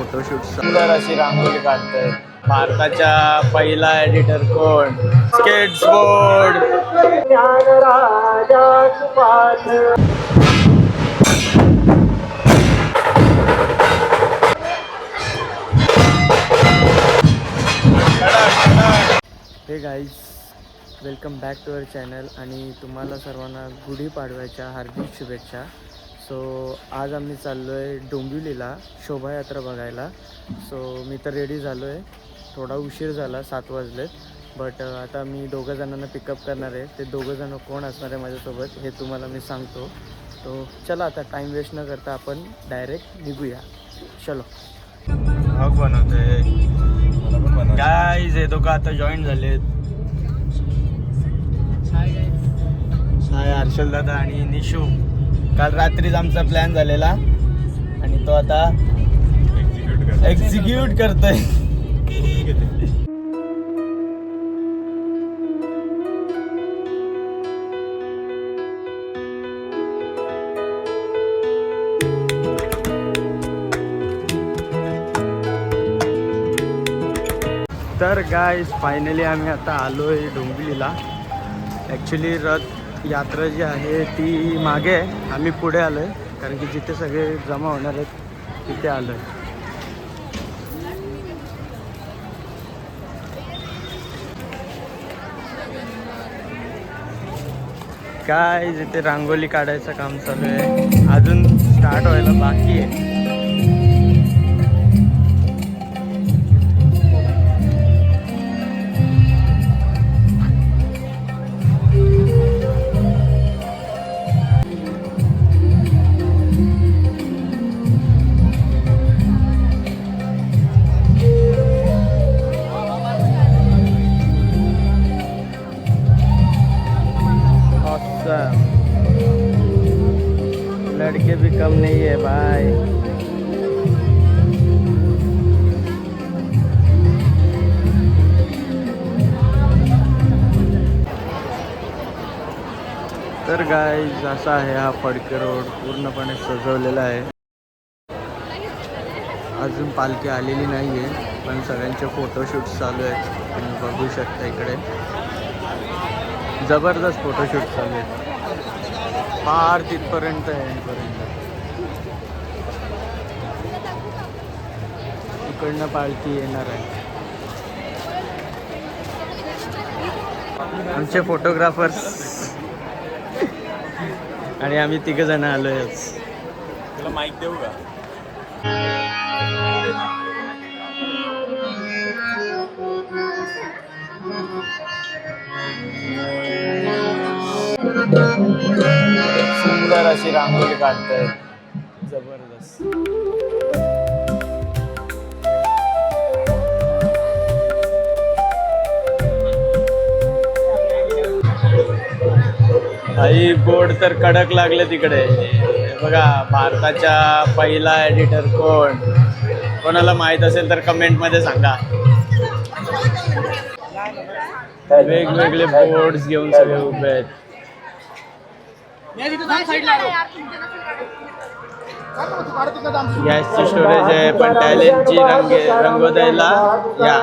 Photoshoot सुंदर अशी रांगोळी काढतोय. भारताच्या पहिला एडिटर कोण? Skates board. Hey guys, welcome back to our channel आणि तुम्हाला सर्वांना गुढीपाडव्याच्या हार्दिक शुभेच्छा. सो आज आम्ही चाललो आहे डोंबिवलीला शोभायात्रा बघायला. सो मी तर रेडी झालो आहे. थोडा उशीर झाला, 7 वाजलेत. बट आता मी दोघं जणांना पिकअप करणार आहे. ते दोघं जण कोण असणार आहे माझ्यासोबत हे तुम्हाला मी सांगतो. तो चला आता टाईम वेस्ट न करता आपण डायरेक्ट निघूया. चलो. व्लॉग बनवतोय गाईज. हे दोघं आता जॉईन झालेत. हाय हर्षल दादा आणि निशू. काल रात्रीच आमचा प्लॅन झालेला आणि तो आता एक्झिक्यूट करतोय. तर गाईज फायनली आम्ही आता आलो आहे डोंबिवलीला. ॲक्च्युली रथ यात्रा जी आहे ती मागे आहे, आम्ही पुढे आलो आहे कारण की जिथे सगळे जमा होणार आहेत तिथे आलो आहे. काय जिथे रांगोळी काढायचं काम चालू आहे, अजून स्टार्ट व्हायला बाकी आहे. लड़के भी कम नहीं है भाई. तर गाईज असा आहे हा फडके रोड, पूर्णपणे सजवलेला आहे. अजून पालखी आलेली नाही आहे पण सगळ्यांचे फोटोशूट चालू आहेत. तुम्ही बघू शकता इकडे जबरदस्त फोटोशूट चालू आहेत. फार तिथपर्यंत एंडपर्यंत. इकडनं पालखी येणार आहे. आमचे फोटोग्राफर्स आणि आम्ही 3 जण आलोय. तुला माईक देऊ का? सुंदर अशी रांगोळी काढतोय. जबरदस्त. आई बोर्ड तर कडक लागले तिकडे. बघा, भारताच्या पहिला एडिटर कोण? कोणाला माहित असेल तर कमेंट मध्ये सांगा. वेगवेगळे बोर्ड्स घेऊन सगळे उभे आहेत. गॅसची स्टोरेज आहे पण टॅलेंटची रंग द्यायला या.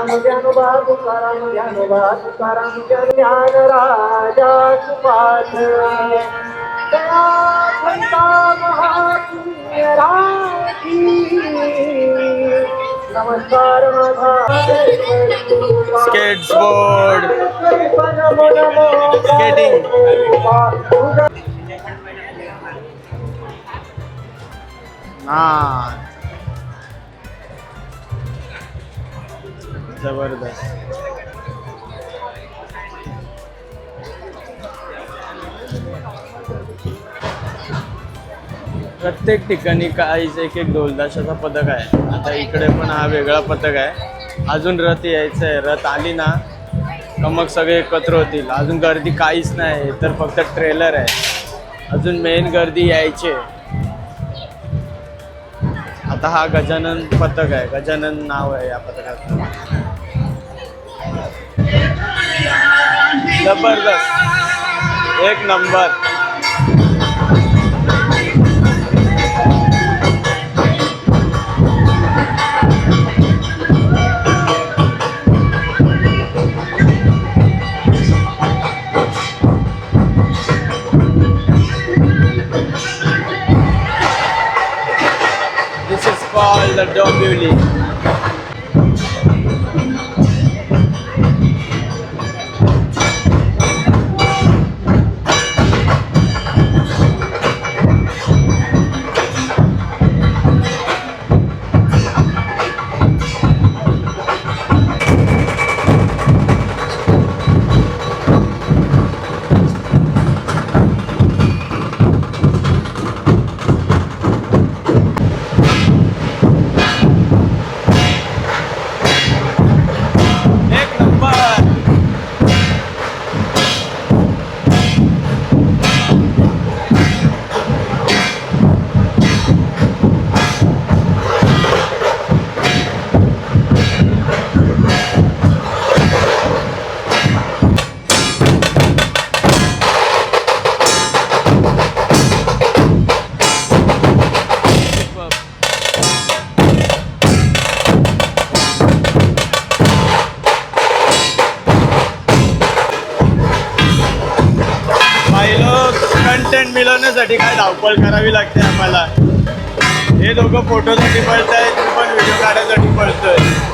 Skates board, skating. जबरदस्त. प्रत्येक ठिकाणी काहीच एक ढोलताशाचा पथक आहे. आता इकडे पण हा वेगळा पथक आहे. अजून रथ यायचं आहे. रथ आली ना तर मग सगळे एकत्र होतील. अजून गर्दी काहीच नाही, तर फक्त ट्रेलर आहे. अजून मेन गर्दी यायची. आता हा गजानन पथक आहे. गजानन नाव आहे या पथकाचं. जबरदस्त, एक नंबर. तर डोंबिवली. कंटेंट मिळवण्यासाठी काय धावपळ करावी लागते आम्हाला. हे दोघं फोटोसाठी पळतायत, मी पण व्हिडिओ काढायसाठी पळतोय.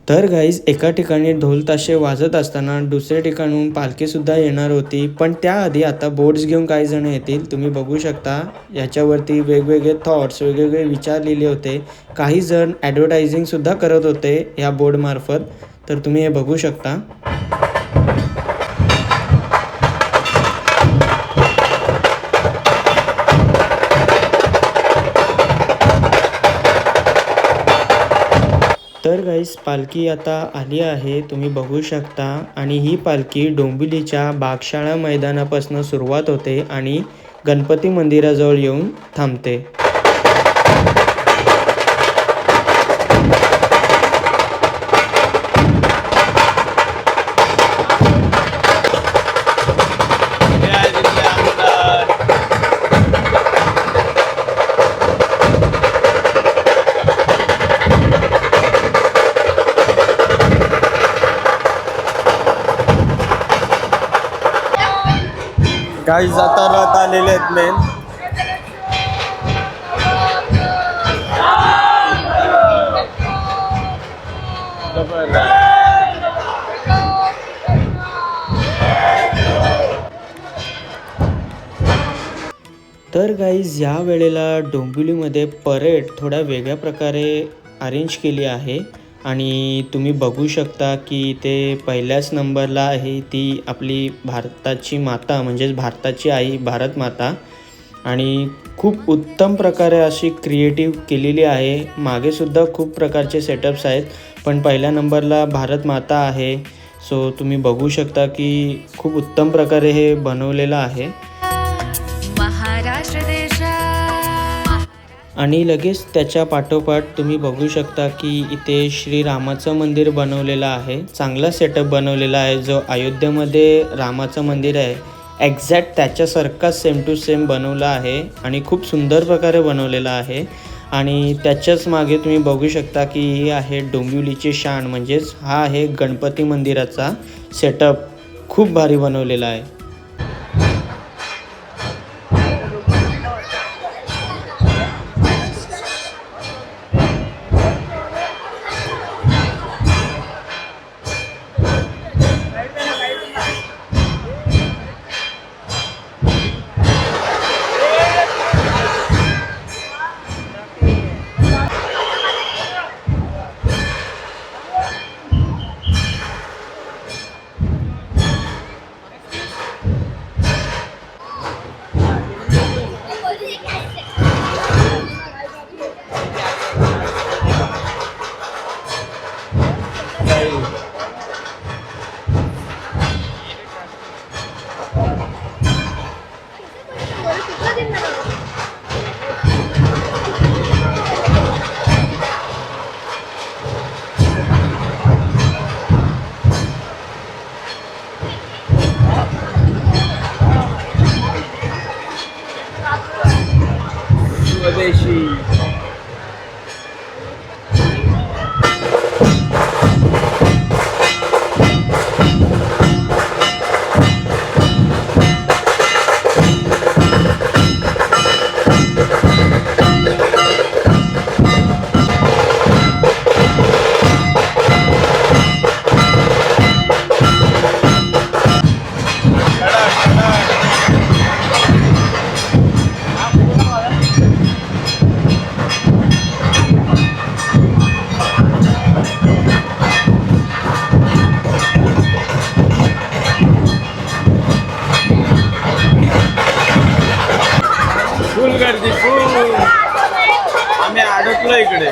तर गाईज एका ठिकाणी ढोल ताशे वाजत असताना दुसऱ्या ठिकाणून पालखीसुद्धा येणार होती, पण त्याआधी आता बोर्ड्स घेऊन काही जण येतील. तुम्ही बघू शकता याच्यावरती वेगवेगळे थॉट्स, वेगवेगळे विचार लिहिले होते. काही जण ॲडव्हर्टायझिंगसुद्धा करत होते या बोर्डमार्फत, तर तुम्ही हे बघू शकता. तर गाईस पालखी आता आली आहे, तुम्ही बघू शकता. आणि ही पालखी डोंबिवलीच्या बागशाळा मैदानापासून सुरुवात होते आणि गणपती मंदिराजवळ येऊन थांबते. काही जाता रथ आलेले आहेत मेन. तर गाईज या वेळेला डोंबिवलीमध्ये परेड थोड्या वेगळ्या प्रकारे अरेंज केली आहे आणि तुम्ही बघू शकता की इथे पहिल्याच नंबरला आहे ती आपली भारताची माता म्हणजेच भारताची आई भारत माता आणि खूप उत्तम प्रकारे अशी क्रिएटिव्ह केलेली आहे. मागे सुद्धा खूप प्रकारचे सेटअप्स आहेत पण पहिल्या नंबरला भारत माता आहे. सो तुम्ही बघू शकता की खूप उत्तम प्रकारे हे बनवलेलं आहे महाराष्ट्र देशा. आणि लगेच त्याच्या पाठोपाठ तुम्ही बघू शकता की इथे श्रीरामाचं मंदिर बनवलेलं आहे. चांगला सेटअप बनवलेला आहे. जो अयोध्येमध्ये रामाचं मंदिर आहे एक्झॅक्ट त्याच्यासारखाच सेम टू सेम बनवला आहे आणि खूप सुंदर प्रकारे बनवलेला आहे. आणि त्याच्याच मागे तुम्ही बघू शकता की ही आहे डोंबिवलीची शान म्हणजेच हा आहे गणपती मंदिराचा सेटअप. खूप भारी बनवलेला आहे. फुल गर्दी फुल. आम्ही अडकलो इकडे.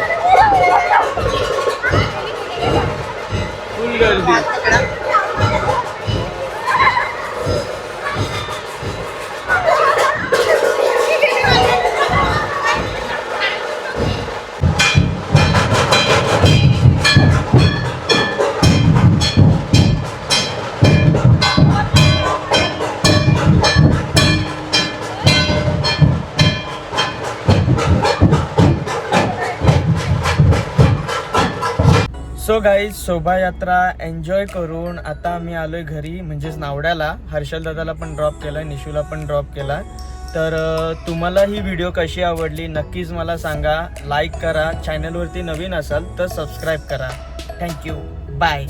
फुल गर्दी. सो गाईज शोभायात्रा एन्जॉय करून आता आम्ही आलोय घरी म्हणजेच नावड्याला. हर्षल दादाला पण ड्रॉप केला, निशूला पण ड्रॉप केला. तर तुम्हाला ही व्हिडिओ कशी आवडली नक्कीच मला सांगा. लाईक करा, चॅनलवरती नवीन असाल तर सबस्क्राईब करा. Thank you, bye.